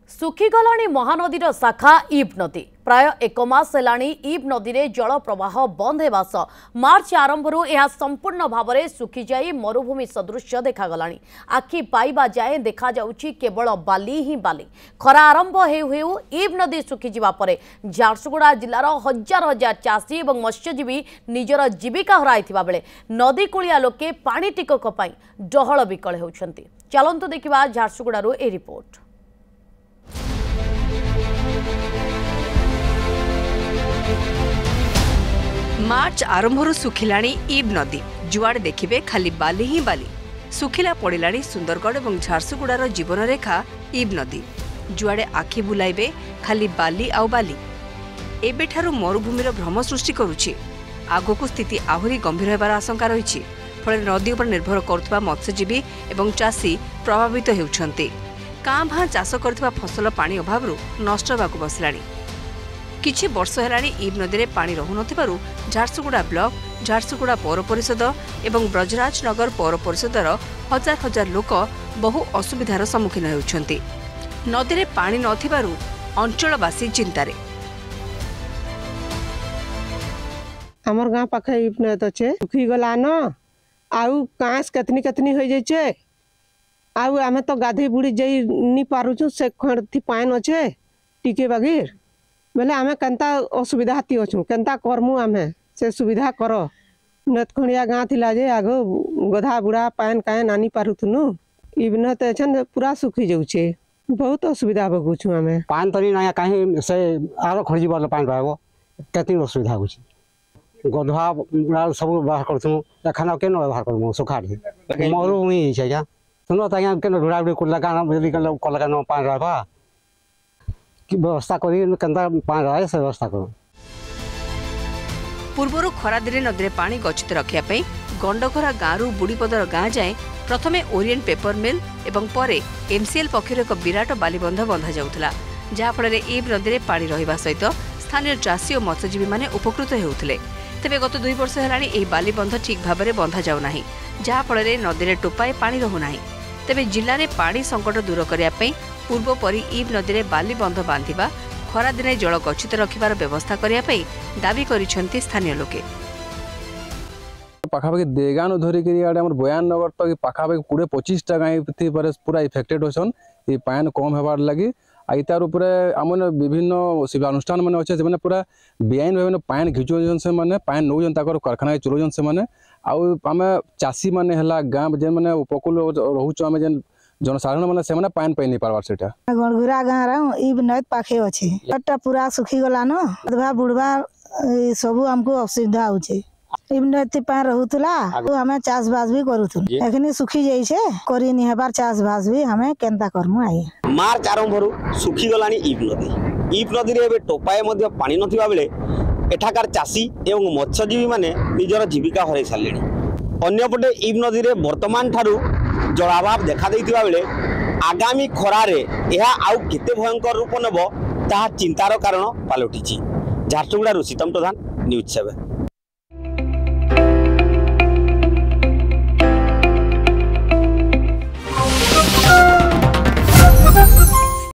सुखीगलाणी महानदीर शाखा इब नदी प्राय एक मास हेलाणी इब नदी रे जल प्रवाह बंद हेबा सह मार्च आरंभरू यह संपूर्ण भाव में सुखी जाई मरुभूमि सदृश देखागलाणी। आखि पाइबा जाए देखा जाउछि केवल बाली ही बाली। खरा आरंभ हेउ इब नदी सुखी जिबा परे झारसुगुड़ा जिलार हजार हजार चाषी और मत्स्यजीवी निजर जीविका हराइथिबा बेले नदी कूलिया लोके पानी टिकक पई डहल विकल हेउछंती। चलंतु देखिबा झारसुगुड़ारू ए रिपोर्ट। मार्च आरंभरू सुखिलाणी इब नदी जुआड़े देखिबे खाली बाली ही बाली। सुखिला पड़िलाणी सुंदरगढ़ और झारसुगुड़ार जीवन रेखा इब नदी जुआड़े आखि बुलाइबे खाली बाली आउ बाली। एबेठारू मरुभूमिर भ्रम सृष्टि करुछि। आगोकू स्थिति आहुरी गंभीर हेबार आशंका रहिछि। फल नदी उपर निर्भर करुवा मत्स्यजीवी और चाषी प्रभावित हेउछन्ति। कां भां चाष करथिबा फसल पानी अभावरू नष्ट हेबाकू बसिलाणी। किछि वर्ष हेलाणी इब नदी रे पानी रहु नथिबारु झारसुगुड़ा ब्लॉक, झारसुगुड़ा पौर परिषद एवं ब्रजराज नगर पौर परिषदर हजार हजार लोक बहु असुविधार सम्मुखीन हेउछन्ति। नदी रे पानी नथिबारु अंचलवासी चिंतारे। हमर गांव पाखे इब नदी अछि सुखी गला न आउ कांस कतनी कतनी हो जाय छै। आउ आमे तो गाधे बुड़ी जाई नी पारुछु से खंडथी पान अछि टिके बगैर बेले आमे कंता असुविधा हती अछु कंता करमु आमे से सुविधा करो। नतखणिया गाँ थिला जे आगो गधा बुढ़ा पान काए नानी पारुथुनु इबन त छन पूरा सुखी जाउछे। बहुत असुविधा भगुछु आमे पान तरी ना काहे से आरो खर्जी वाला पान रहबो कति असुविधा होछि। गधा बुढ़ा सब बाहर करथु खाना केन बाहर करमु सुखाड़ी मरु हुई छै या सुनो त या केन ढुड़ा बुढ़ी कुला गाना जल्दी कल गाना पान रहबा की व्यवस्था करी कंदा पान रहे से व्यवस्था करो। पूर्वरु खरा दिन नदी रे पानी गच्छित रखिया पई गंडखरा गाँरु बुढ़ीपदर गाँ जाए प्रथमे ओरिएंट पेपर मिल एवं परे एमसीएल पक्षर एक विराट बालीबंध बंधा जाउथला जहा फल इब नदी रे पानी रहिबा सहित स्थानीय चाषी और मत्स्यजीवी माने उपकृत हेउथले। तेबे गत 2 वर्ष हेलाणी एही बालीबंध ठीक भाव में बंधा जाउ नाही जहा फल नदी रे टोपाए पानी रहु नाही। तेबे जिल्ला रे पानी संकट दूर करिया पई पूर्व परी इब नदी रे बाली बंध बांधिबा खरा दिने जल गच्छित रखिबार व्यवस्था करिया पई दाबी करिसेंती स्थानीय लोके। पाखापाखि देगानु धरिक हमर बयान नगर तक पाखापाखि 20-25 टा गाई पूरा इफेक्टेड होसन ये पान कम हेबार लगी। आइतार उपरे आमने विभिन्न शिव अनुष्ठान माने अच्छे से पूरा बेआईन भाव पान घिचुन से माने पान नौजन ताकर कारखाना चलाउन से माने आउ आमे चाषी माने हला गाँ जे माने उपकूल रहुचो आमे जेन जनसाधारण माने से माने पान पाई नहीं पारबार सेटा गणगुरा गाँ रह इब नद पाखे अछि लट्टा पूरा सुखी गला न अधवा बुढ़वा सब हमको असुविधा होचे। इब नद पान रहुतला हमें चाष बास भी करूथु एखनी सुखी जाई छे करी नि हेबार चाष बास भी हमें केनता करमु आई। मार्च आरंभरू सुखी गलानी इब नदी रे एबे टोपाए मध्ये पानी नथिबा बेले एठाकार चाषी एवं मत्स्यजीवी माने निजर जीविका हरै सालेनी। अन्यपटे इब नदी रे वर्तमान ठारू जलाभाव देखा देइतिबा बेले आगामी खरारे यह आउ केते भयंकर रूप नेब ताहा चिंतार कारण पालटिछि। झारसुगुड़ा सीतम प्रधान, न्यूज 7।